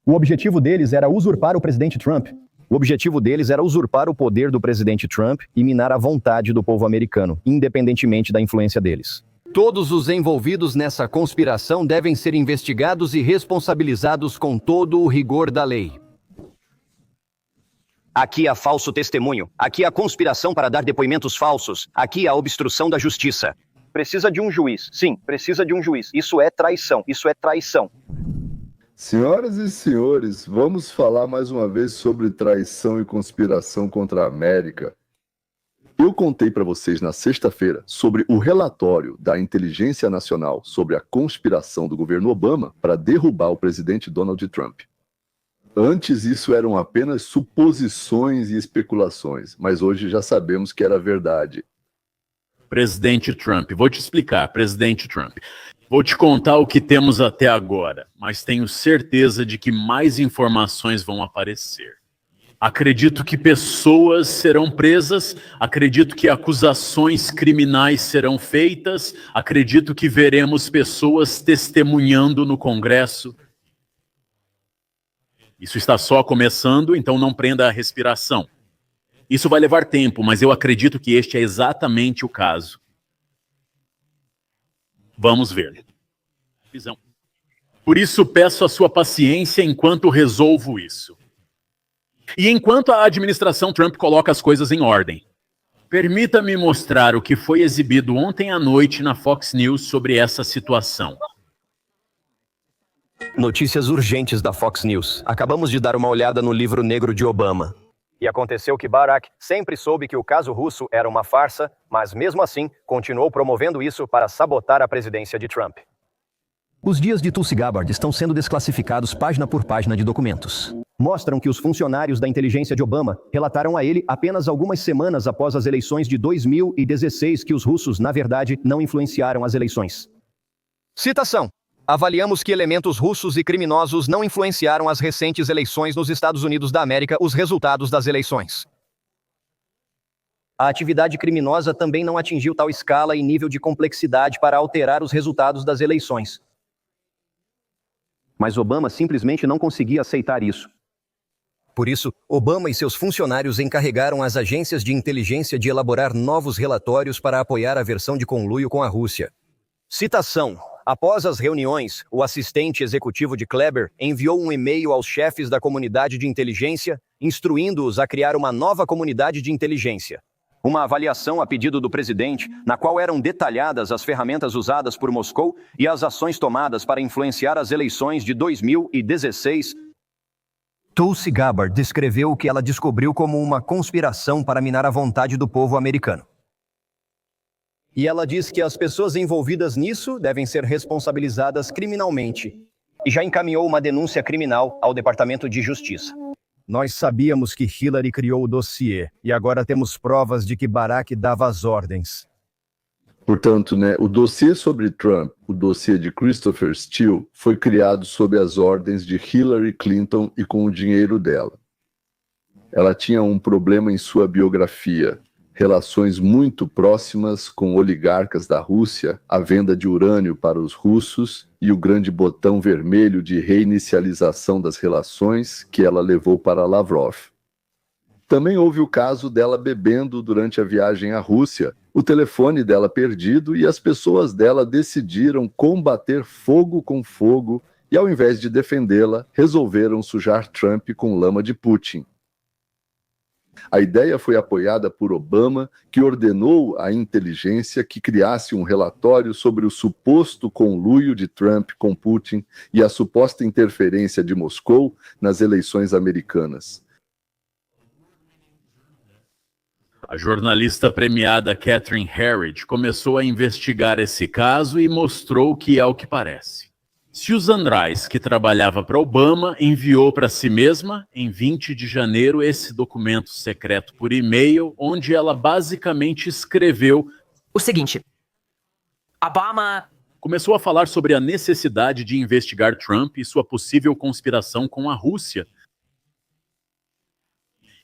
O objetivo deles era usurpar o presidente Trump. O objetivo deles era usurpar o poder do presidente Trump e minar a vontade do povo americano, independentemente da influência deles. Todos os envolvidos nessa conspiração devem ser investigados e responsabilizados com todo o rigor da lei. Aqui há falso testemunho. Aqui há conspiração para dar depoimentos falsos. Aqui há obstrução da justiça. Precisa de um juiz. Sim, precisa de um juiz. Isso é traição. Isso é traição. Senhoras e senhores, vamos falar mais uma vez sobre traição e conspiração contra a América. Eu contei para vocês na sexta-feira sobre o relatório da Inteligência Nacional sobre a conspiração do governo Obama para derrubar o presidente Donald Trump. Antes isso eram apenas suposições e especulações, mas hoje já sabemos que era verdade. Presidente Trump, vou te explicar, presidente Trump. Vou te contar o que temos até agora, mas tenho certeza de que mais informações vão aparecer. Acredito que pessoas serão presas, acredito que acusações criminais serão feitas, acredito que veremos pessoas testemunhando no Congresso. Isso está só começando, então não prenda a respiração. Isso vai levar tempo, mas eu acredito que este é exatamente o caso. Vamos ver. Visão. Por isso, peço a sua paciência enquanto resolvo isso. E enquanto a administração Trump coloca as coisas em ordem, permita-me mostrar o que foi exibido ontem à noite na Fox News sobre essa situação. Notícias urgentes da Fox News. Acabamos de dar uma olhada no livro negro de Obama. E aconteceu que Barack sempre soube que o caso russo era uma farsa, mas mesmo assim continuou promovendo isso para sabotar a presidência de Trump. Os dias de Tulsi Gabbard estão sendo desclassificados página por página de documentos. Mostram que os funcionários da inteligência de Obama relataram a ele apenas algumas semanas após as eleições de 2016 que os russos, na verdade, não influenciaram as eleições. Citação. Avaliamos que elementos russos e criminosos não influenciaram as recentes eleições nos Estados Unidos da América, os resultados das eleições. A atividade criminosa também não atingiu tal escala e nível de complexidade para alterar os resultados das eleições. Mas Obama simplesmente não conseguia aceitar isso. Por isso, Obama e seus funcionários encarregaram as agências de inteligência de elaborar novos relatórios para apoiar a versão de conluio com a Rússia. Citação. Após as reuniões, o assistente executivo de Kleber enviou um e-mail aos chefes da comunidade de inteligência, instruindo-os a criar uma nova comunidade de inteligência. Uma avaliação a pedido do presidente, na qual eram detalhadas as ferramentas usadas por Moscou e as ações tomadas para influenciar as eleições de 2016. Tulsi Gabbard descreveu o que ela descobriu como uma conspiração para minar a vontade do povo americano. E ela diz que as pessoas envolvidas nisso devem ser responsabilizadas criminalmente. E já encaminhou uma denúncia criminal ao Departamento de Justiça. Nós sabíamos que Hillary criou o dossiê, e agora temos provas de que Barack dava as ordens. Portanto, o dossiê sobre Trump, o dossiê de Christopher Steele, foi criado sob as ordens de Hillary Clinton e com o dinheiro dela. Ela tinha um problema em sua biografia. Relações muito próximas com oligarcas da Rússia, a venda de urânio para os russos e o grande botão vermelho de reinicialização das relações que ela levou para Lavrov. Também houve o caso dela bebendo durante a viagem à Rússia, o telefone dela perdido e as pessoas dela decidiram combater fogo com fogo e, ao invés de defendê-la, resolveram sujar Trump com lama de Putin. A ideia foi apoiada por Obama, que ordenou à inteligência que criasse um relatório sobre o suposto conluio de Trump com Putin e a suposta interferência de Moscou nas eleições americanas. A jornalista premiada Catherine Herridge começou a investigar esse caso e mostrou que é o que parece. Susan Rice, que trabalhava para Obama, enviou para si mesma, em 20 de janeiro, esse documento secreto por e-mail, onde ela basicamente escreveu o seguinte: Obama começou a falar sobre a necessidade de investigar Trump e sua possível conspiração com a Rússia,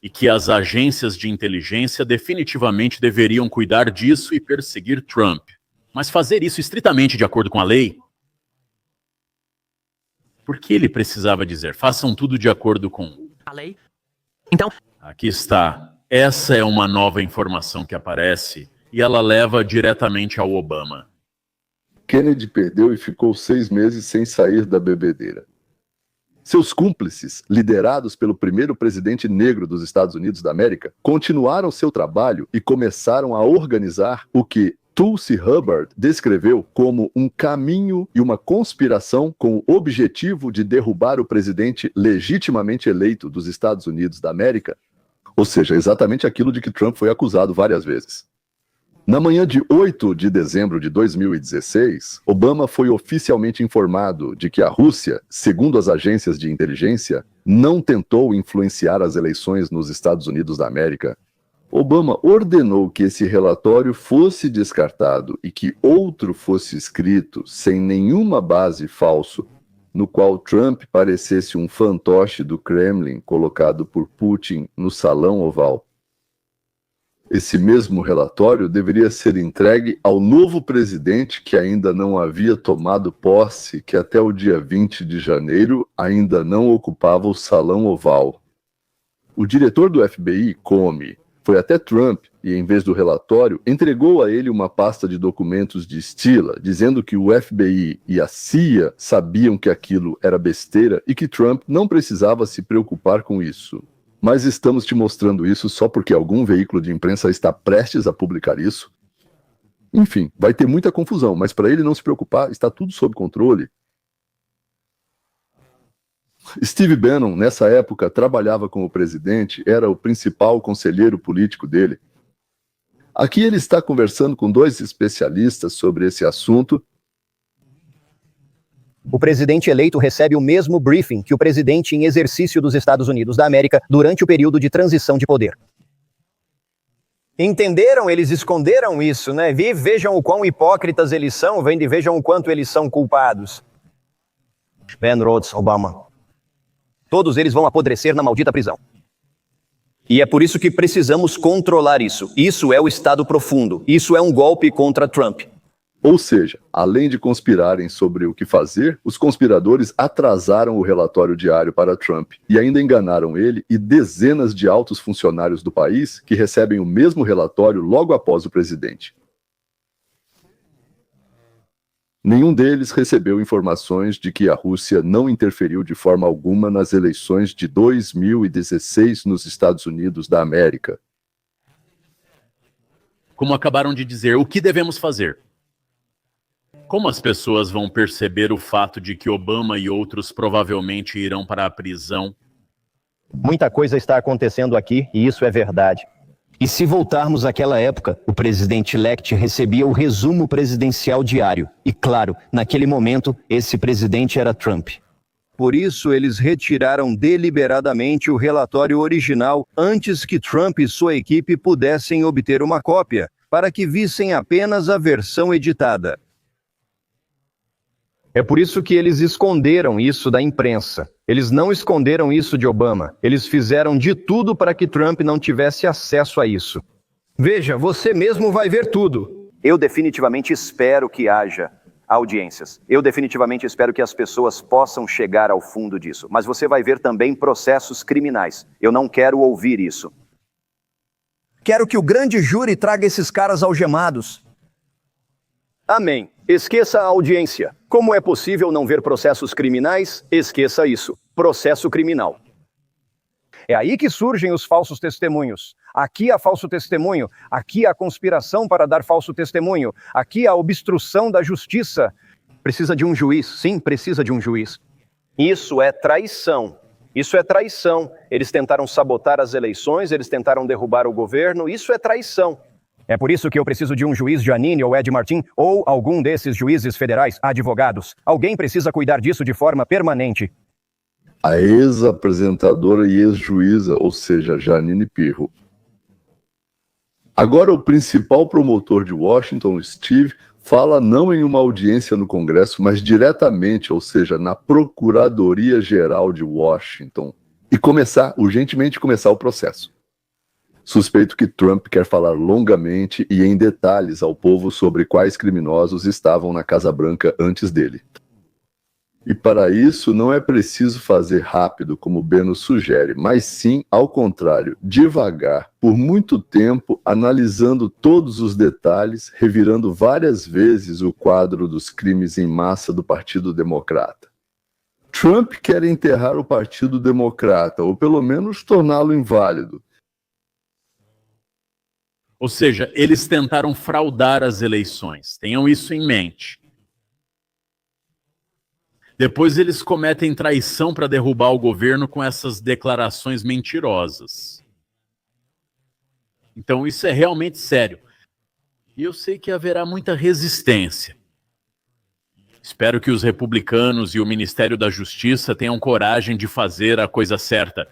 e que as agências de inteligência definitivamente deveriam cuidar disso e perseguir Trump. Mas fazer isso estritamente de acordo com a lei? Por que ele precisava dizer? Façam tudo de acordo com a lei. Então, Aqui está. Essa é uma nova informação que aparece e ela leva diretamente ao Obama. Kennedy perdeu e ficou 6 meses sem sair da bebedeira. Seus cúmplices, liderados pelo primeiro presidente negro dos Estados Unidos da América, continuaram seu trabalho e começaram a organizar o que Tulsi Hubbard descreveu como um caminho e uma conspiração com o objetivo de derrubar o presidente legitimamente eleito dos Estados Unidos da América, ou seja, exatamente aquilo de que Trump foi acusado várias vezes. Na manhã de 8 de dezembro de 2016, Obama foi oficialmente informado de que a Rússia, segundo as agências de inteligência, não tentou influenciar as eleições nos Estados Unidos da América. Obama ordenou que esse relatório fosse descartado e que outro fosse escrito sem nenhuma base falso, no qual Trump parecesse um fantoche do Kremlin colocado por Putin no Salão Oval. Esse mesmo relatório deveria ser entregue ao novo presidente que ainda não havia tomado posse, que até o dia 20 de janeiro ainda não ocupava o Salão Oval. O diretor do FBI, Comey, foi até Trump e, em vez do relatório, entregou a ele uma pasta de documentos de estila, dizendo que o FBI e a CIA sabiam que aquilo era besteira e que Trump não precisava se preocupar com isso. Mas estamos te mostrando isso só porque algum veículo de imprensa está prestes a publicar isso? Enfim, vai ter muita confusão, mas para ele não se preocupar, está tudo sob controle. Steve Bannon, nessa época, trabalhava com o presidente, era o principal conselheiro político dele. Aqui ele está conversando com 2 especialistas sobre esse assunto. O presidente eleito recebe o mesmo briefing que o presidente em exercício dos Estados Unidos da América durante o período de transição de poder. Entenderam? Eles esconderam isso, né? Vejam o quão hipócritas eles são, vejam o quanto eles são culpados. Ben Rhodes, Obama. Todos eles vão apodrecer na maldita prisão. E é por isso que precisamos controlar isso. Isso é o Estado profundo. Isso é um golpe contra Trump. Ou seja, além de conspirarem sobre o que fazer, os conspiradores atrasaram o relatório diário para Trump e ainda enganaram ele e dezenas de altos funcionários do país que recebem o mesmo relatório logo após o presidente. Nenhum deles recebeu informações de que a Rússia não interferiu de forma alguma nas eleições de 2016 nos Estados Unidos da América. Como acabaram de dizer, o que devemos fazer? Como as pessoas vão perceber o fato de que Obama e outros provavelmente irão para a prisão? Muita coisa está acontecendo aqui, e isso é verdade. E se voltarmos àquela época, o presidente-elect recebia o resumo presidencial diário. E claro, naquele momento, esse presidente era Trump. Por isso, eles retiraram deliberadamente o relatório original antes que Trump e sua equipe pudessem obter uma cópia, para que vissem apenas a versão editada. É por isso que eles esconderam isso da imprensa. Eles não esconderam isso de Obama. Eles fizeram de tudo para que Trump não tivesse acesso a isso. Veja, você mesmo vai ver tudo. Eu definitivamente espero que haja audiências. Eu definitivamente espero que as pessoas possam chegar ao fundo disso. Mas você vai ver também processos criminais. Eu não quero ouvir isso. Quero que o grande júri traga esses caras algemados. Amém. Esqueça a audiência. Como é possível não ver processos criminais? Esqueça isso. Processo criminal. É aí que surgem os falsos testemunhos. Aqui há falso testemunho. Aqui há conspiração para dar falso testemunho. Aqui há obstrução da justiça. Precisa de um juiz. Sim, precisa de um juiz. Isso é traição. Isso é traição. Eles tentaram sabotar as eleições, eles tentaram derrubar o governo. Isso é traição. É por isso que eu preciso de um juiz Janine ou Ed Martin, ou algum desses juízes federais, advogados. Alguém precisa cuidar disso de forma permanente. A ex-apresentadora e ex-juíza, ou seja, Janine Pirro. Agora o principal promotor de Washington, Steve, fala não em uma audiência no Congresso, mas diretamente, ou seja, na Procuradoria-Geral de Washington, e urgentemente começar o processo. Suspeito que Trump quer falar longamente e em detalhes ao povo sobre quais criminosos estavam na Casa Branca antes dele. E para isso não é preciso fazer rápido, como Beno sugere, mas sim, ao contrário, devagar, por muito tempo, analisando todos os detalhes, revirando várias vezes o quadro dos crimes em massa do Partido Democrata. Trump quer enterrar o Partido Democrata, ou pelo menos torná-lo inválido. Ou seja, eles tentaram fraudar as eleições. Tenham isso em mente. Depois eles cometem traição para derrubar o governo com essas declarações mentirosas. Então isso é realmente sério. E eu sei que haverá muita resistência. Espero que os republicanos e o Ministério da Justiça tenham coragem de fazer a coisa certa.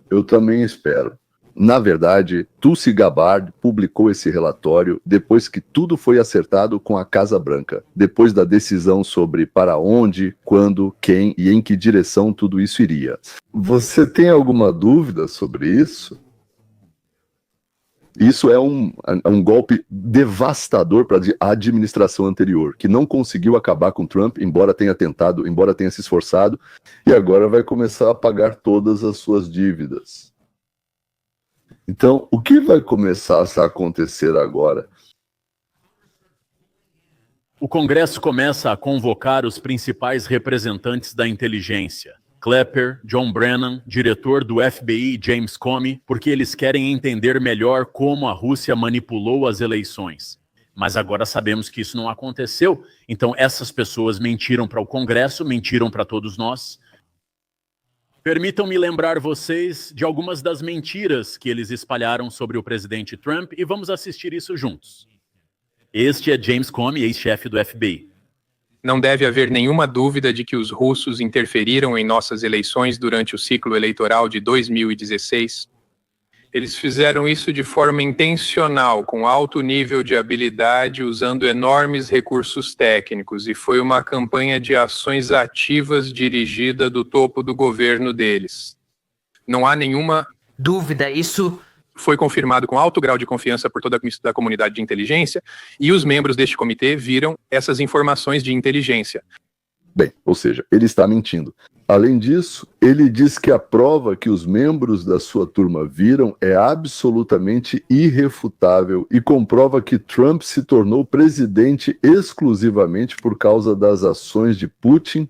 Eu também espero. Na verdade, Tulsi Gabbard publicou esse relatório depois que tudo foi acertado com a Casa Branca, depois da decisão sobre para onde, quando, quem e em que direção tudo isso iria. Você tem alguma dúvida sobre isso? Isso é um golpe devastador para a administração anterior, que não conseguiu acabar com Trump, embora tenha tentado, embora tenha se esforçado, e agora vai começar a pagar todas as suas dívidas. Então, o que vai começar a acontecer agora? O Congresso começa a convocar os principais representantes da inteligência. Clapper, John Brennan, diretor do FBI, James Comey, porque eles querem entender melhor como a Rússia manipulou as eleições. Mas agora sabemos que isso não aconteceu, então essas pessoas mentiram para o Congresso, mentiram para todos nós. Permitam-me lembrar vocês de algumas das mentiras que eles espalharam sobre o presidente Trump e vamos assistir isso juntos. Este é James Comey, ex-chefe do FBI. Não deve haver nenhuma dúvida de que os russos interferiram em nossas eleições durante o ciclo eleitoral de 2016. Eles fizeram isso de forma intencional, com alto nível de habilidade, usando enormes recursos técnicos, e foi uma campanha de ações ativas dirigida do topo do governo deles. Não há nenhuma Dúvida, isso... Foi confirmado com alto grau de confiança por toda a comunidade de inteligência, e os membros deste comitê viram essas informações de inteligência. Bem, ou seja, ele está mentindo. Além disso, ele diz que a prova que os membros da sua turma viram é absolutamente irrefutável e comprova que Trump se tornou presidente exclusivamente por causa das ações de Putin.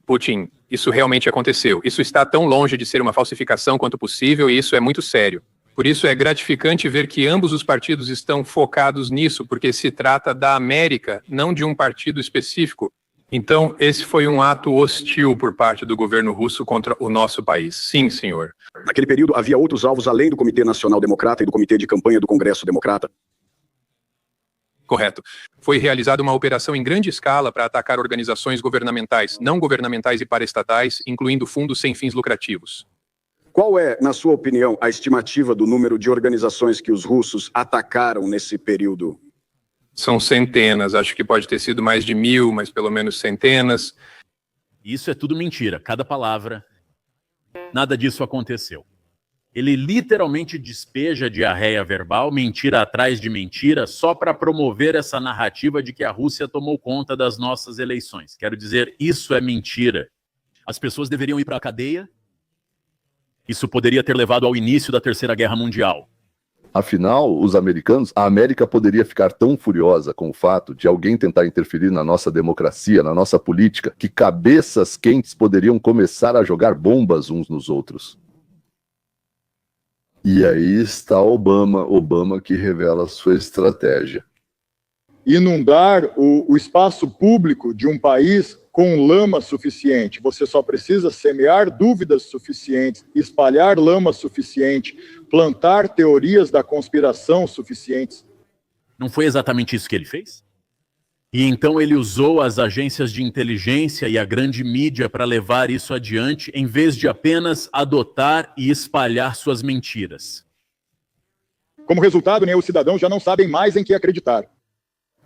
Putin, isso realmente aconteceu. Isso está tão longe de ser uma falsificação quanto possível e isso é muito sério. Por isso é gratificante ver que ambos os partidos estão focados nisso, porque se trata da América, não de um partido específico. Então, esse foi um ato hostil por parte do governo russo contra o nosso país. Sim, senhor. Naquele período, havia outros alvos além do Comitê Nacional Democrata e do Comitê de Campanha do Congresso Democrata? Correto. Foi realizada uma operação em grande escala para atacar organizações governamentais, não governamentais e paraestatais, incluindo fundos sem fins lucrativos. Qual é, na sua opinião, a estimativa do número de organizações que os russos atacaram nesse período? São centenas, acho que pode ter sido mais de 1000, mas pelo menos centenas. Isso é tudo mentira, cada palavra. Nada disso aconteceu. Ele literalmente despeja diarreia verbal, mentira atrás de mentira, só para promover essa narrativa de que a Rússia tomou conta das nossas eleições. Quero dizer, isso é mentira. As pessoas deveriam ir para a cadeia. Isso poderia ter levado ao início da Terceira Guerra Mundial. Afinal, a América poderia ficar tão furiosa com o fato de alguém tentar interferir na nossa democracia, na nossa política, que cabeças quentes poderiam começar a jogar bombas uns nos outros. E aí está Obama que revela sua estratégia. Inundar o espaço público de um país com lama suficiente. Você só precisa semear dúvidas suficientes, espalhar lama suficiente, plantar teorias da conspiração suficientes. Não foi exatamente isso que ele fez? E então ele usou as agências de inteligência e a grande mídia para levar isso adiante, em vez de apenas adotar e espalhar suas mentiras. Como resultado, os cidadãos já não sabem mais em que acreditar.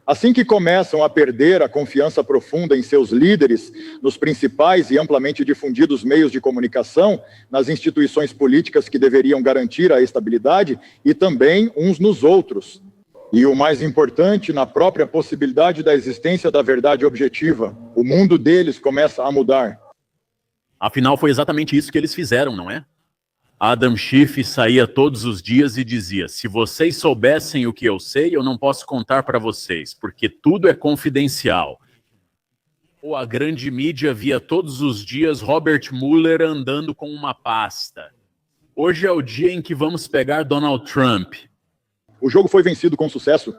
Assim que começam a perder a confiança profunda em seus líderes, nos principais e amplamente difundidos meios de comunicação, nas instituições políticas que deveriam garantir a estabilidade e também uns nos outros. E o mais importante, na própria possibilidade da existência da verdade objetiva. O mundo deles começa a mudar. Afinal, foi exatamente isso que eles fizeram, não é? Adam Schiff saía todos os dias e dizia: se vocês soubessem o que eu sei, eu não posso contar para vocês, porque tudo é confidencial. Ou a grande mídia via todos os dias Robert Mueller andando com uma pasta. Hoje é o dia em que vamos pegar Donald Trump. O jogo foi vencido com sucesso.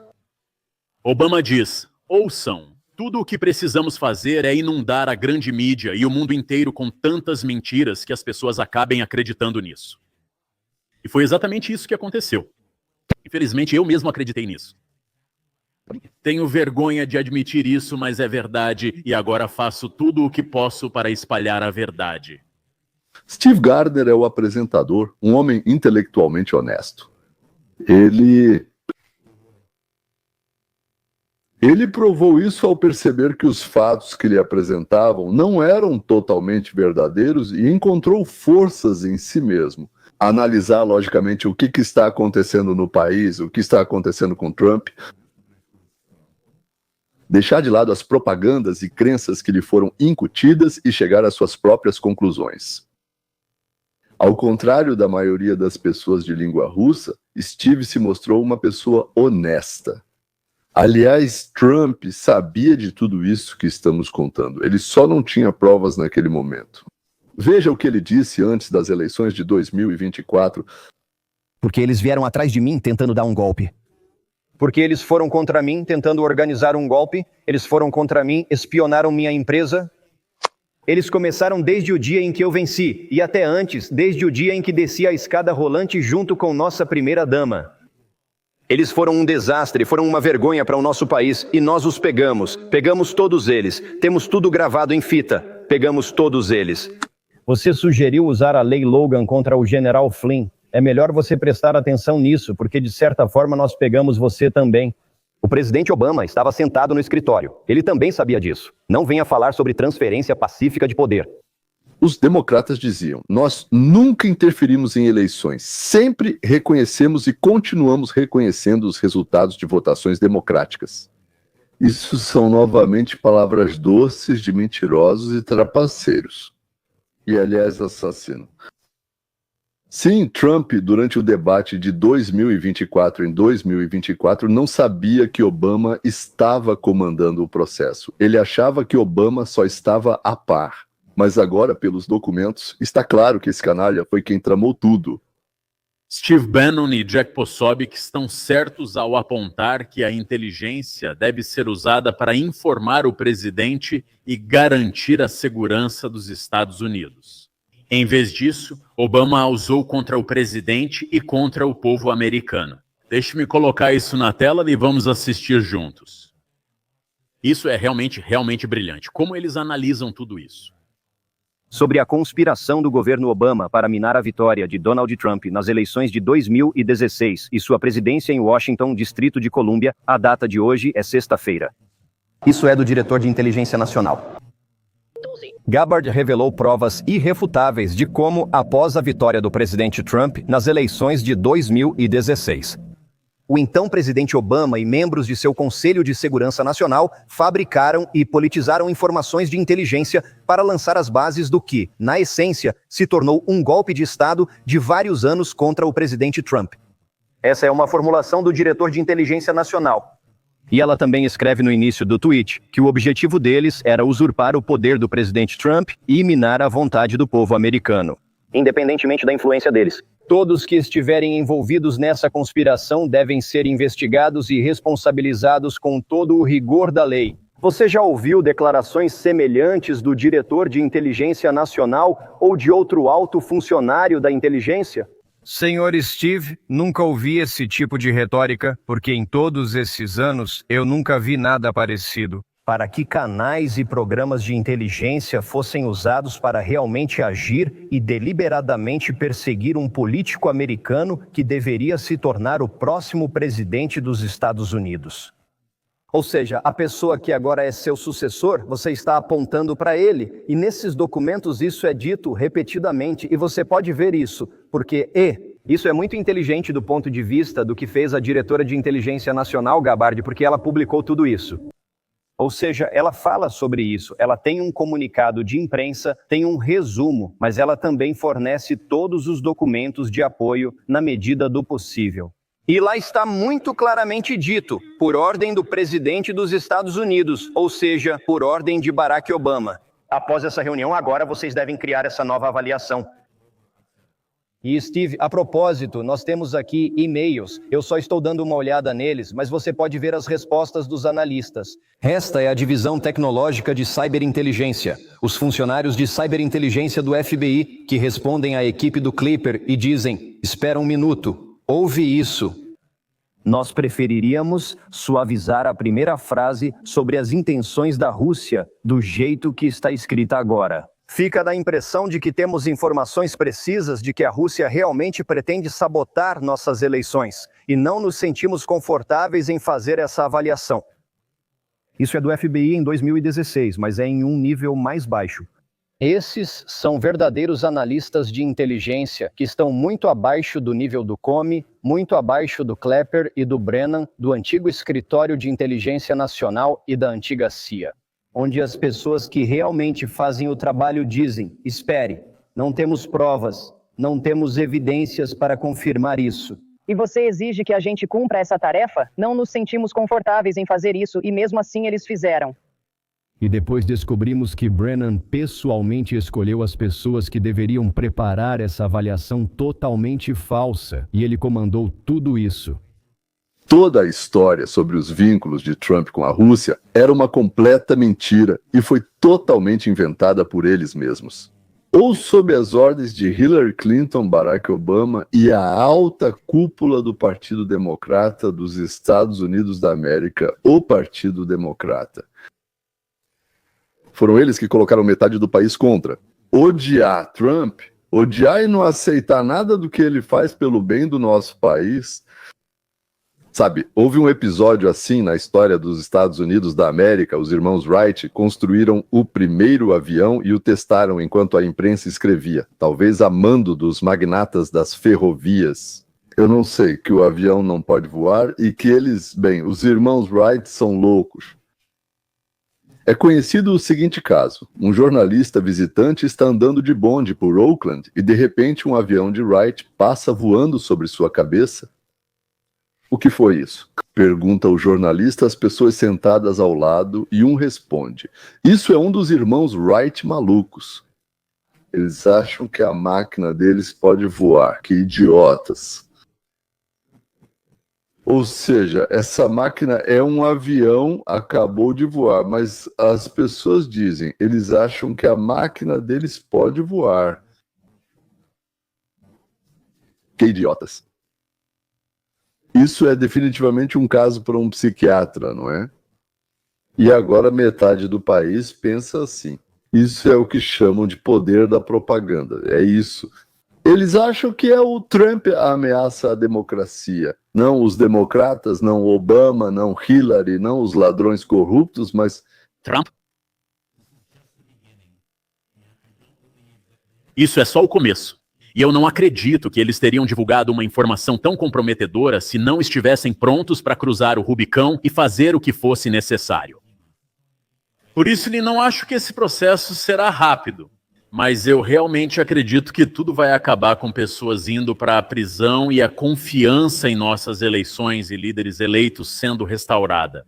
Obama diz: ouçam, tudo o que precisamos fazer é inundar a grande mídia e o mundo inteiro com tantas mentiras que as pessoas acabem acreditando nisso. E foi exatamente isso que aconteceu. Infelizmente, eu mesmo acreditei nisso. Tenho vergonha de admitir isso, mas é verdade, e agora faço tudo o que posso para espalhar a verdade. Steve Gardner é o apresentador, um homem intelectualmente honesto. Ele provou isso ao perceber que os fatos que lhe apresentavam não eram totalmente verdadeiros e encontrou forças em si mesmo. Analisar, logicamente, o que está acontecendo no país, o que está acontecendo com Trump. Deixar de lado as propagandas e crenças que lhe foram incutidas e chegar às suas próprias conclusões. Ao contrário da maioria das pessoas de língua russa, Steve se mostrou uma pessoa honesta. Aliás, Trump sabia de tudo isso que estamos contando. Ele só não tinha provas naquele momento. Veja o que ele disse antes das eleições de 2024. Porque eles vieram atrás de mim tentando dar um golpe. Porque eles foram contra mim tentando organizar um golpe. Eles foram contra mim, espionaram minha empresa. Eles começaram desde o dia em que eu venci, e até antes, desde o dia em que desci a escada rolante junto com nossa primeira-dama. Eles foram um desastre, foram uma vergonha para o nosso país, e nós os pegamos. Pegamos todos eles. Temos tudo gravado em fita. Pegamos todos eles. Você sugeriu usar a Lei Logan contra o General Flynn. É melhor você prestar atenção nisso, porque de certa forma nós pegamos você também. O presidente Obama estava sentado no escritório. Ele também sabia disso. Não venha falar sobre transferência pacífica de poder. Os democratas diziam: nós nunca interferimos em eleições, sempre reconhecemos e continuamos reconhecendo os resultados de votações democráticas. Isso são novamente palavras doces de mentirosos e trapaceiros. E, aliás, assassino. Sim, Trump, durante o debate de 2024 em 2024, não sabia que Obama estava comandando o processo. Ele achava que Obama só estava a par. Mas agora, pelos documentos, está claro que esse canalha foi quem tramou tudo. Steve Bannon e Jack Posobiec estão certos ao apontar que a inteligência deve ser usada para informar o presidente e garantir a segurança dos Estados Unidos. Em vez disso, Obama a usou contra o presidente e contra o povo americano. Deixe-me colocar isso na tela e vamos assistir juntos. Isso é realmente brilhante. Como eles analisam tudo isso? Sobre a conspiração do governo Obama para minar a vitória de Donald Trump nas eleições de 2016 e sua presidência em Washington, Distrito de Colômbia, a data de hoje é sexta-feira. Isso é do diretor de inteligência nacional. Gabbard revelou provas irrefutáveis de como, após a vitória do presidente Trump nas eleições de 2016, o então presidente Obama e membros de seu Conselho de Segurança Nacional fabricaram e politizaram informações de inteligência para lançar as bases do que, na essência, se tornou um golpe de Estado de vários anos contra o presidente Trump. Essa é uma formulação do diretor de inteligência nacional. E ela também escreve no início do tweet que o objetivo deles era usurpar o poder do presidente Trump e minar a vontade do povo americano, independentemente da influência deles. Todos que estiverem envolvidos nessa conspiração devem ser investigados e responsabilizados com todo o rigor da lei. Você já ouviu declarações semelhantes do diretor de inteligência nacional ou de outro alto funcionário da inteligência? Senhor Steve, nunca ouvi esse tipo de retórica, porque em todos esses anos eu nunca vi nada parecido. Para que canais e programas de inteligência fossem usados para realmente agir e deliberadamente perseguir um político americano que deveria se tornar o próximo presidente dos Estados Unidos. Ou seja, a pessoa que agora é seu sucessor, você está apontando para ele, e nesses documentos isso é dito repetidamente, e você pode ver isso, porque Isso é muito inteligente do ponto de vista do que fez a diretora de inteligência nacional, Gabardi, porque ela publicou tudo isso. Ou seja, ela fala sobre isso, ela tem um comunicado de imprensa, tem um resumo, mas ela também fornece todos os documentos de apoio na medida do possível. E lá está muito claramente dito, por ordem do presidente dos Estados Unidos, ou seja, por ordem de Barack Obama. Após essa reunião, agora vocês devem criar essa nova avaliação. E Steve, a propósito, nós temos aqui e-mails. Eu só estou dando uma olhada neles, mas você pode ver as respostas dos analistas. Esta é a divisão tecnológica de ciberinteligência. Os funcionários de ciberinteligência do FBI que respondem à equipe do Clipper e dizem: espera um minuto, ouve isso. Nós preferiríamos suavizar a primeira frase sobre as intenções da Rússia do jeito que está escrita agora. Fica da impressão de que temos informações precisas de que a Rússia realmente pretende sabotar nossas eleições e não nos sentimos confortáveis em fazer essa avaliação. Isso é do FBI em 2016, mas é em um nível mais baixo. Esses são verdadeiros analistas de inteligência que estão muito abaixo do nível do Comey, muito abaixo do Clapper e do Brennan, do antigo Escritório de Inteligência Nacional e da antiga CIA. Onde as pessoas que realmente fazem o trabalho dizem: espere, não temos provas, não temos evidências para confirmar isso. E você exige que a gente cumpra essa tarefa? Não nos sentimos confortáveis em fazer isso e mesmo assim eles fizeram. E depois descobrimos que Brennan pessoalmente escolheu as pessoas que deveriam preparar essa avaliação totalmente falsa, e ele comandou tudo isso. Toda a história sobre os vínculos de Trump com a Rússia era uma completa mentira e foi totalmente inventada por eles mesmos. Ou sob as ordens de Hillary Clinton, Barack Obama e a alta cúpula do Partido Democrata dos Estados Unidos da América, o Partido Democrata. Foram eles que colocaram metade do país contra. Odiar Trump, odiar e não aceitar nada do que ele faz pelo bem do nosso país. Sabe, houve um episódio assim na história dos Estados Unidos da América. Os irmãos Wright construíram o primeiro avião e o testaram enquanto a imprensa escrevia, talvez a mando dos magnatas das ferrovias. Eu não sei que o avião não pode voar e que eles, bem, os irmãos Wright são loucos. É conhecido o seguinte caso: um jornalista visitante está andando de bonde por Oakland e de repente um avião de Wright passa voando sobre sua cabeça. O que foi isso? Pergunta o jornalista às pessoas sentadas ao lado e um responde: isso é um dos irmãos Wright malucos. Eles acham que a máquina deles pode voar, que idiotas. Ou seja, essa máquina é um avião, acabou de voar, mas as pessoas dizem, eles acham que a máquina deles pode voar. Que idiotas. Isso é definitivamente um caso para um psiquiatra, não é? E agora metade do país pensa assim. Isso é o que chamam de poder da propaganda. É isso. Eles acham que é o Trump a ameaça à democracia. Não os democratas, não Obama, não Hillary, não os ladrões corruptos, mas Trump? Isso é só o começo. E eu não acredito que eles teriam divulgado uma informação tão comprometedora se não estivessem prontos para cruzar o Rubicão e fazer o que fosse necessário. Por isso, não acho que esse processo será rápido, mas eu realmente acredito que tudo vai acabar com pessoas indo para a prisão e a confiança em nossas eleições e líderes eleitos sendo restaurada.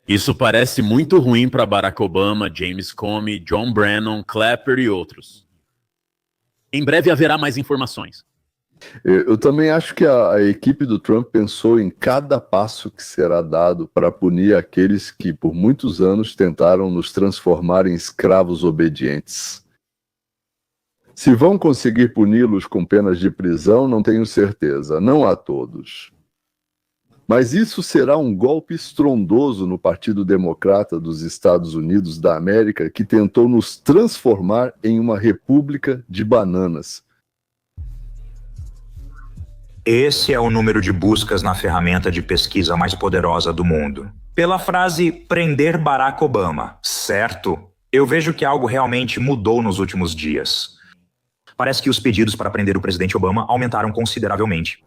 Isso parece muito ruim para Barack Obama, James Comey, John Brennan, Clapper e outros. Em breve haverá mais informações. Eu também acho que a equipe do Trump pensou em cada passo que será dado para punir aqueles que por muitos anos tentaram nos transformar em escravos obedientes. Se vão conseguir puni-los com penas de prisão, não tenho certeza, não a todos. Mas isso será um golpe estrondoso no Partido Democrata dos Estados Unidos da América, que tentou nos transformar em uma república de bananas. Esse é o número de buscas na ferramenta de pesquisa mais poderosa do mundo. Pela frase "prender Barack Obama", certo? Eu vejo que algo realmente mudou nos últimos dias. Parece que os pedidos para prender o presidente Obama aumentaram consideravelmente.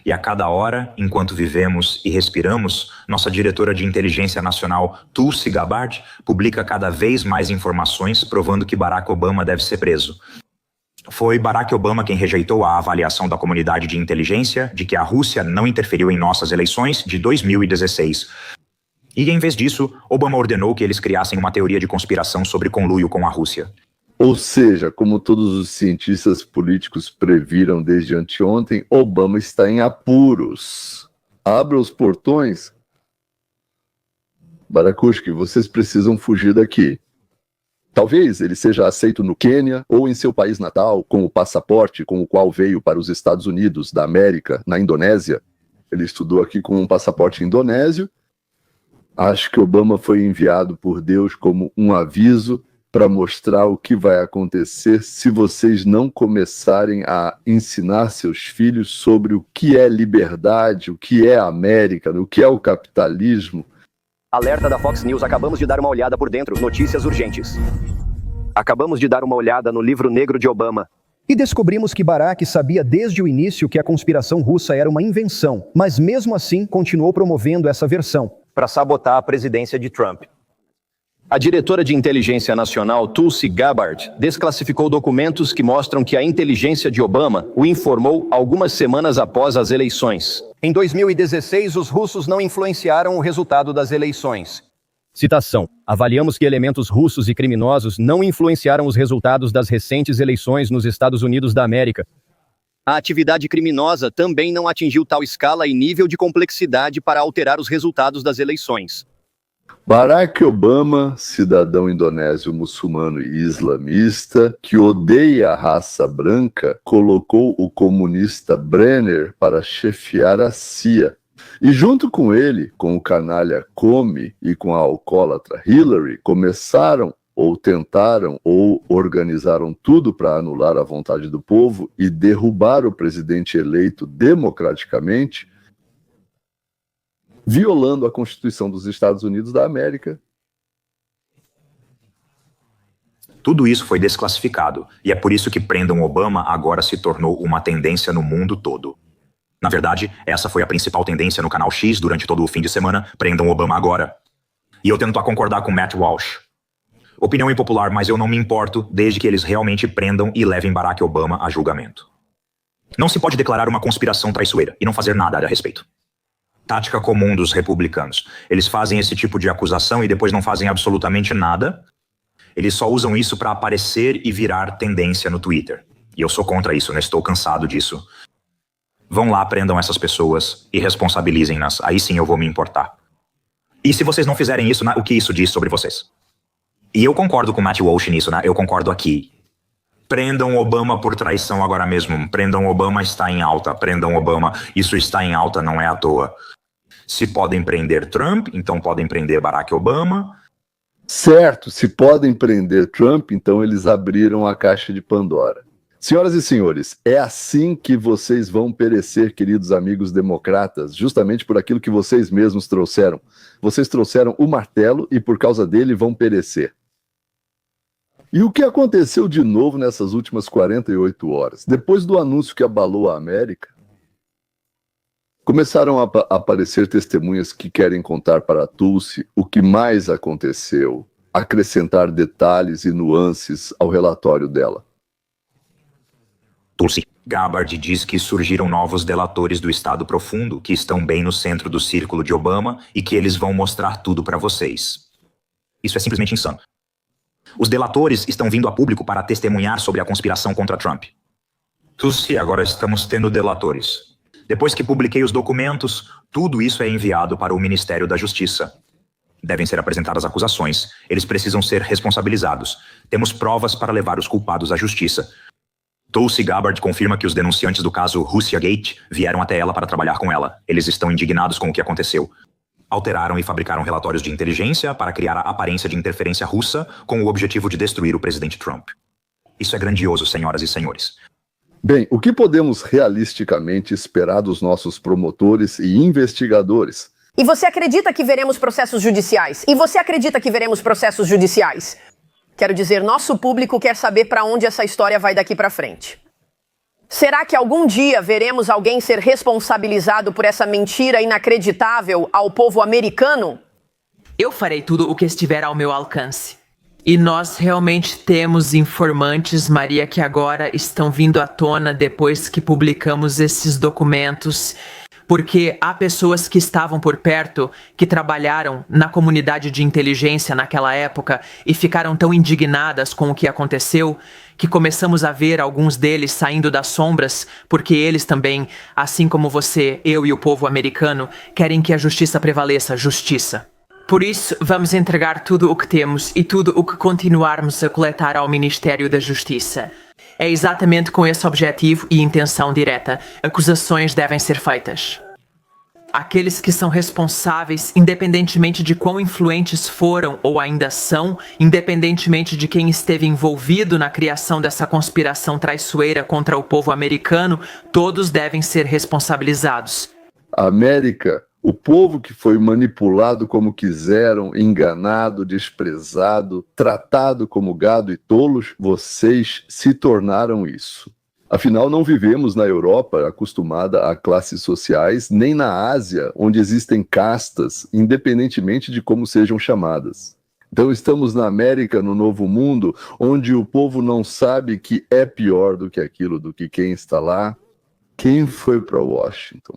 E a cada hora, enquanto vivemos e respiramos, nossa diretora de inteligência nacional, Tulsi Gabbard, publica cada vez mais informações provando que Barack Obama deve ser preso. Foi Barack Obama quem rejeitou a avaliação da comunidade de inteligência de que a Rússia não interferiu em nossas eleições de 2016. E, em vez disso, Obama ordenou que eles criassem uma teoria de conspiração sobre conluio com a Rússia. Ou seja, como todos os cientistas políticos previram desde anteontem, Obama está em apuros. Abra os portões. Barakushki, vocês precisam fugir daqui. Talvez ele seja aceito no Quênia ou em seu país natal com o passaporte com o qual veio para os Estados Unidos da América, na Indonésia. Ele estudou aqui com um passaporte indonésio. Acho que Obama foi enviado por Deus como um aviso para mostrar o que vai acontecer se vocês não começarem a ensinar seus filhos sobre o que é liberdade, o que é a América, o que é o capitalismo. Alerta da Fox News, acabamos de dar uma olhada por dentro. Notícias urgentes. Acabamos de dar uma olhada no livro negro de Obama. E descobrimos que Barack sabia desde o início que a conspiração russa era uma invenção, mas mesmo assim continuou promovendo essa versão para sabotar a presidência de Trump. A diretora de inteligência nacional, Tulsi Gabbard, desclassificou documentos que mostram que a inteligência de Obama o informou algumas semanas após as eleições. Em 2016, os russos não influenciaram o resultado das eleições. Citação: avaliamos que elementos russos e criminosos não influenciaram os resultados das recentes eleições nos Estados Unidos da América. A atividade criminosa também não atingiu tal escala e nível de complexidade para alterar os resultados das eleições. Barack Obama, cidadão indonésio muçulmano e islamista, que odeia a raça branca, colocou o comunista Brenner para chefiar a CIA. E junto com ele, com o canalha Comey e com a alcoólatra Hillary, começaram ou tentaram ou organizaram tudo para anular a vontade do povo e derrubar o presidente eleito democraticamente, violando a Constituição dos Estados Unidos da América. Tudo isso foi desclassificado, e é por isso que prendam Obama agora se tornou uma tendência no mundo todo. Na verdade, essa foi a principal tendência no canal X durante todo o fim de semana, prendam Obama agora. E eu tento concordar com Matt Walsh. Opinião impopular, mas eu não me importo desde que eles realmente prendam e levem Barack Obama a julgamento. Não se pode declarar uma conspiração traiçoeira e não fazer nada a respeito. Tática comum dos republicanos. Eles fazem esse tipo de acusação e depois não fazem absolutamente nada. Eles só usam isso para aparecer e virar tendência no Twitter. E eu sou contra isso, né? Estou cansado disso. Vão lá, prendam essas pessoas e responsabilizem-nas. Aí sim eu vou me importar. E se vocês não fizerem isso, o que isso diz sobre vocês? E eu concordo com Matt Walsh nisso, né? Eu concordo aqui. Prendam Obama por traição agora mesmo. Prendam Obama está em alta. Prendam Obama. Isso está em alta, não é à toa. Se podem prender Trump, então podem prender Barack Obama. Certo, se podem prender Trump, então eles abriram a caixa de Pandora. Senhoras e senhores, é assim que vocês vão perecer, queridos amigos democratas, justamente por aquilo que vocês mesmos trouxeram. Vocês trouxeram o martelo e por causa dele vão perecer. E o que aconteceu de novo nessas últimas 48 horas? Depois do anúncio que abalou a América, começaram a aparecer testemunhas que querem contar para a Tulsi o que mais aconteceu, acrescentar detalhes e nuances ao relatório dela. Tulsi Gabbard diz que surgiram novos delatores do Estado Profundo que estão bem no centro do círculo de Obama e que eles vão mostrar tudo para vocês. Isso é simplesmente insano. Os delatores estão vindo a público para testemunhar sobre a conspiração contra Trump. Tulsi, agora estamos tendo delatores. Depois que publiquei os documentos, tudo isso é enviado para o Ministério da Justiça. Devem ser apresentadas acusações. Eles precisam ser responsabilizados. Temos provas para levar os culpados à justiça. Tulsi Gabbard confirma que os denunciantes do caso Russiagate vieram até ela para trabalhar com ela. Eles estão indignados com o que aconteceu. Alteraram e fabricaram relatórios de inteligência para criar a aparência de interferência russa com o objetivo de destruir o presidente Trump. Isso é grandioso, senhoras e senhores. Bem, o que podemos realisticamente esperar dos nossos promotores e investigadores? E você acredita que veremos processos judiciais? Quero dizer, nosso público quer saber para onde essa história vai daqui para frente. Será que algum dia veremos alguém ser responsabilizado por essa mentira inacreditável ao povo americano? Eu farei tudo o que estiver ao meu alcance. E nós realmente temos informantes, Maria, que agora estão vindo à tona depois que publicamos esses documentos, porque há pessoas que estavam por perto, que trabalharam na comunidade de inteligência naquela época e ficaram tão indignadas com o que aconteceu, que começamos a ver alguns deles saindo das sombras, porque eles também, assim como você, eu e o povo americano, querem que a justiça prevaleça, justiça. Por isso, vamos entregar tudo o que temos e tudo o que continuarmos a coletar ao Ministério da Justiça. É exatamente com esse objetivo e intenção direta. Acusações devem ser feitas. Aqueles que são responsáveis, independentemente de quão influentes foram ou ainda são, independentemente de quem esteve envolvido na criação dessa conspiração traiçoeira contra o povo americano, todos devem ser responsabilizados. A América, o povo que foi manipulado como quiseram, enganado, desprezado, tratado como gado e tolos, vocês se tornaram isso. Afinal, não vivemos na Europa acostumada a classes sociais, nem na Ásia, onde existem castas, independentemente de como sejam chamadas. Então estamos na América, no Novo Mundo, onde o povo não sabe que é pior do que aquilo, do que quem está lá. Quem foi para Washington?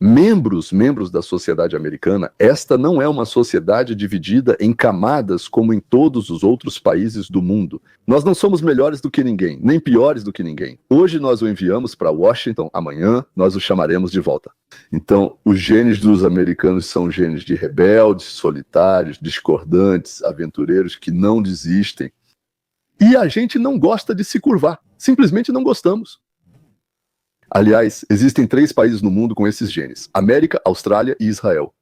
Membros da sociedade americana, esta não é uma sociedade dividida em camadas como em todos os outros países do mundo. Nós não somos melhores do que ninguém, nem piores do que ninguém. Hoje nós o enviamos para Washington, amanhã nós o chamaremos de volta. Então, os genes dos americanos são genes de rebeldes, solitários, discordantes, aventureiros que não desistem. E a gente não gosta de se curvar, simplesmente não gostamos. Aliás, existem 3 países no mundo com esses genes: América, Austrália e Israel.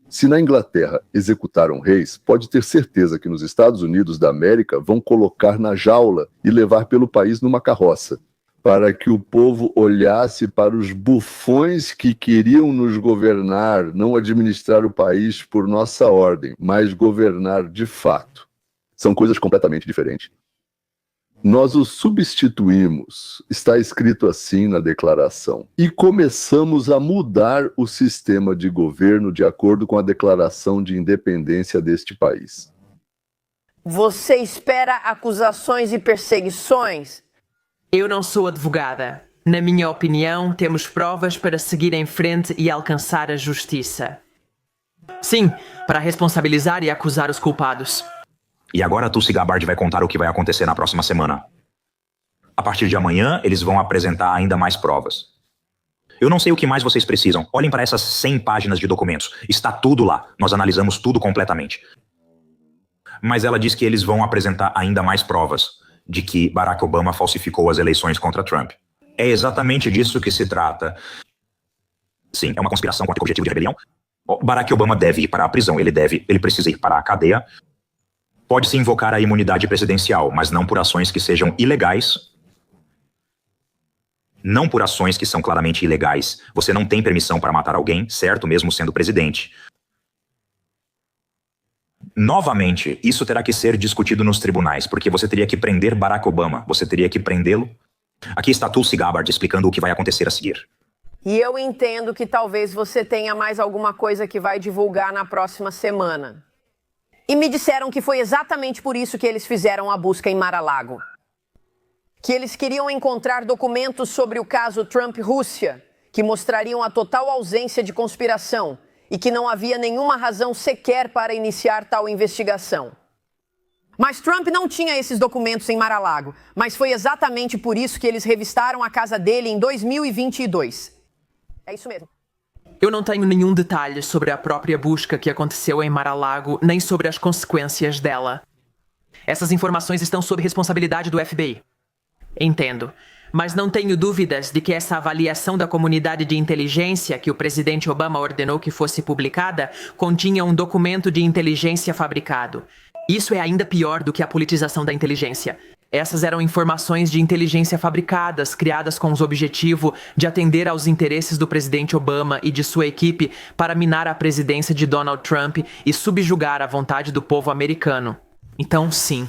Se na Inglaterra executaram reis, pode ter certeza que nos Estados Unidos da América vão colocar na jaula e levar pelo país numa carroça, para que o povo olhasse para os bufões que queriam nos governar, não administrar o país por nossa ordem, mas governar de fato. São coisas completamente diferentes. Nós o substituímos, está escrito assim na declaração, e começamos a mudar o sistema de governo de acordo com a declaração de independência deste país. Você espera acusações e perseguições? Eu não sou advogada. Na minha opinião, temos provas para seguir em frente e alcançar a justiça. Sim, para responsabilizar e acusar os culpados. E agora Tulsi Gabbard vai contar o que vai acontecer na próxima semana. A partir de amanhã, eles vão apresentar ainda mais provas. Eu não sei o que mais vocês precisam. Olhem para essas 100 páginas de documentos. Está tudo lá. Nós analisamos tudo completamente. Mas ela diz que eles vão apresentar ainda mais provas de que Barack Obama falsificou as eleições contra Trump. É exatamente disso que se trata. Sim, é uma conspiração com o objetivo de rebelião. Barack Obama deve ir para a prisão. Ele precisa ir para a cadeia. Pode-se invocar a imunidade presidencial, mas não por ações que sejam ilegais. Não por ações que são claramente ilegais. Você não tem permissão para matar alguém, certo, mesmo sendo presidente. Novamente, isso terá que ser discutido nos tribunais, porque você teria que prender Barack Obama. Você teria que prendê-lo. Aqui está Tulsi Gabbard explicando o que vai acontecer a seguir. E eu entendo que talvez você tenha mais alguma coisa que vai divulgar na próxima semana. E me disseram que foi exatamente por isso que eles fizeram a busca em Mar-a-Lago. Que eles queriam encontrar documentos sobre o caso Trump-Rússia, que mostrariam a total ausência de conspiração e que não havia nenhuma razão sequer para iniciar tal investigação. Mas Trump não tinha esses documentos em Mar-a-Lago, mas foi exatamente por isso que eles revistaram a casa dele em 2022. É isso mesmo. Eu não tenho nenhum detalhe sobre a própria busca que aconteceu em Mar-a-Lago, nem sobre as consequências dela. Essas informações estão sob responsabilidade do FBI. Entendo. Mas não tenho dúvidas de que essa avaliação da comunidade de inteligência que o presidente Obama ordenou que fosse publicada continha um documento de inteligência fabricado. Isso é ainda pior do que a politização da inteligência. Essas eram informações de inteligência fabricadas, criadas com o objetivo de atender aos interesses do presidente Obama e de sua equipe para minar a presidência de Donald Trump e subjugar a vontade do povo americano. Então, sim.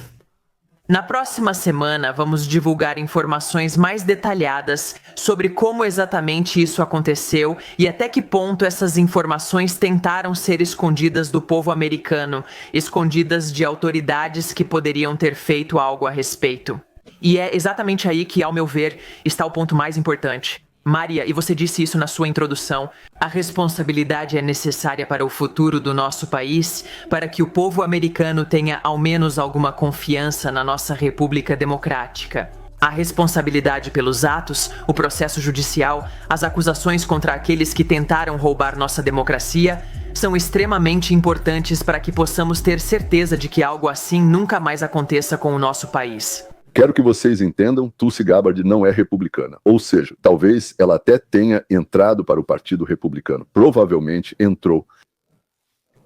Na próxima semana, vamos divulgar informações mais detalhadas sobre como exatamente isso aconteceu e até que ponto essas informações tentaram ser escondidas do povo americano, escondidas de autoridades que poderiam ter feito algo a respeito. E é exatamente aí que, ao meu ver, está o ponto mais importante. Maria, e você disse isso na sua introdução, a responsabilidade é necessária para o futuro do nosso país, para que o povo americano tenha ao menos alguma confiança na nossa República Democrática. A responsabilidade pelos atos, o processo judicial, as acusações contra aqueles que tentaram roubar nossa democracia são extremamente importantes para que possamos ter certeza de que algo assim nunca mais aconteça com o nosso país. Quero que vocês entendam, Tulsi Gabbard não é republicana. Ou seja, talvez ela até tenha entrado para o Partido Republicano. Provavelmente entrou.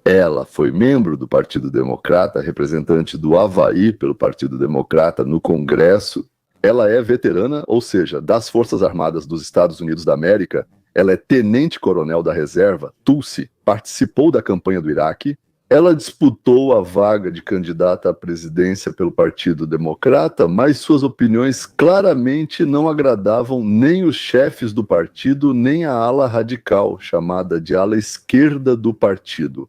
Ela foi membro do Partido Democrata, representante do Havaí pelo Partido Democrata no Congresso. Ela é veterana, ou seja, das Forças Armadas dos Estados Unidos da América. Ela é tenente-coronel da reserva. Tulsi participou da campanha do Iraque. Ela disputou a vaga de candidata à presidência pelo Partido Democrata, mas suas opiniões claramente não agradavam nem os chefes do partido, nem a ala radical, chamada de ala esquerda do partido.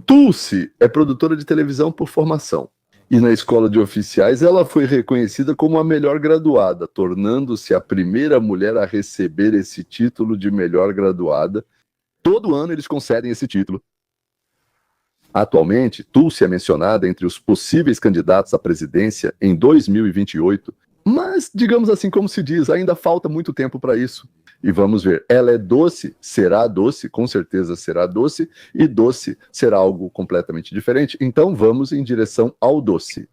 Tulsi é produtora de televisão por formação. E na escola de oficiais ela foi reconhecida como a melhor graduada, tornando-se a primeira mulher a receber esse título de melhor graduada. Todo ano eles concedem esse título. Atualmente, Tulsi é mencionada entre os possíveis candidatos à presidência em 2028, mas, digamos assim como se diz, ainda falta muito tempo para isso. E vamos ver, ela é doce, será doce, com certeza será doce, e doce será algo completamente diferente. Então vamos em direção ao doce.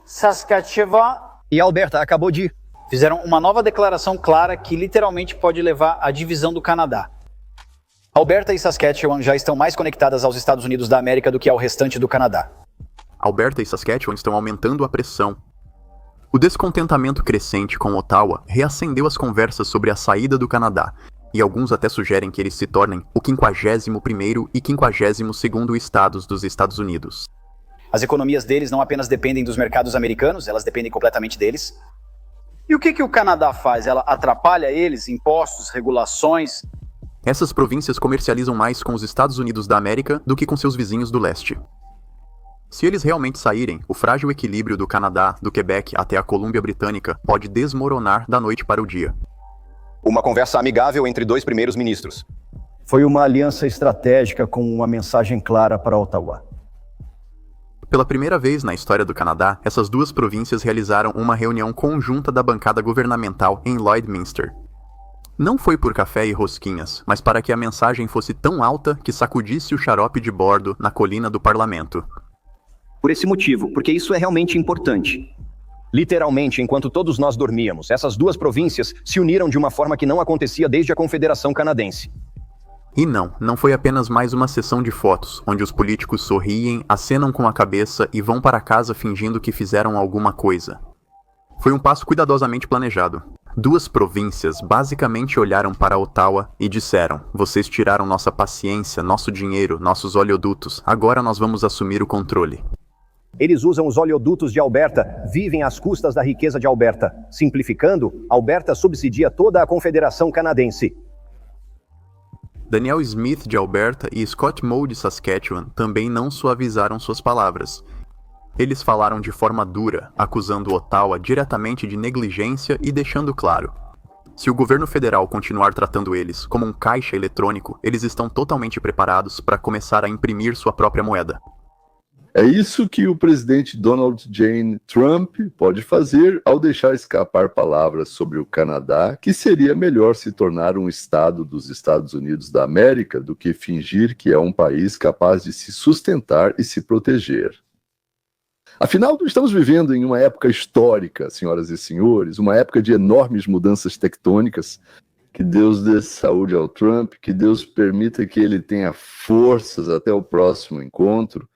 Saskatchewan E Alberta acabou de... fizeram uma nova declaração clara que literalmente pode levar à divisão do Canadá. Alberta e Saskatchewan já estão mais conectadas aos Estados Unidos da América do que ao restante do Canadá. Alberta e Saskatchewan estão aumentando a pressão. O descontentamento crescente com Ottawa reacendeu as conversas sobre a saída do Canadá, e alguns até sugerem que eles se tornem o 51º e 52º estados dos Estados Unidos. As economias deles não apenas dependem dos mercados americanos, elas dependem completamente deles. E o que o Canadá faz? Ela atrapalha eles? Impostos, regulações? Essas províncias comercializam mais com os Estados Unidos da América do que com seus vizinhos do leste. Se eles realmente saírem, o frágil equilíbrio do Canadá, do Quebec até a Colômbia Britânica pode desmoronar da noite para o dia. Uma conversa amigável entre dois primeiros ministros. Foi uma aliança estratégica com uma mensagem clara para Ottawa. Pela primeira vez na história do Canadá, essas duas províncias realizaram uma reunião conjunta da bancada governamental em Lloydminster. Não foi por café e rosquinhas, mas para que a mensagem fosse tão alta que sacudisse o xarope de bordo na colina do parlamento. Por esse motivo, porque isso é realmente importante. Literalmente, enquanto todos nós dormíamos, essas duas províncias se uniram de uma forma que não acontecia desde a Confederação Canadense. E não foi apenas mais uma sessão de fotos, onde os políticos sorriem, acenam com a cabeça e vão para casa fingindo que fizeram alguma coisa. Foi um passo cuidadosamente planejado. Duas províncias basicamente olharam para Ottawa e disseram: vocês tiraram nossa paciência, nosso dinheiro, nossos oleodutos, agora nós vamos assumir o controle. Eles usam os oleodutos de Alberta, vivem às custas da riqueza de Alberta. Simplificando, Alberta subsidia toda a Confederação Canadense. Daniel Smith de Alberta e Scott Moe de Saskatchewan também não suavizaram suas palavras. Eles falaram de forma dura, acusando Ottawa diretamente de negligência e deixando claro: se o governo federal continuar tratando eles como um caixa eletrônico, eles estão totalmente preparados para começar a imprimir sua própria moeda. É isso que o presidente Donald J. Trump pode fazer ao deixar escapar palavras sobre o Canadá, que seria melhor se tornar um estado dos Estados Unidos da América do que fingir que é um país capaz de se sustentar e se proteger. Afinal, estamos vivendo em uma época histórica, senhoras e senhores, uma época de enormes mudanças tectônicas. Que Deus dê saúde ao Trump, que Deus permita que ele tenha forças até o próximo encontro.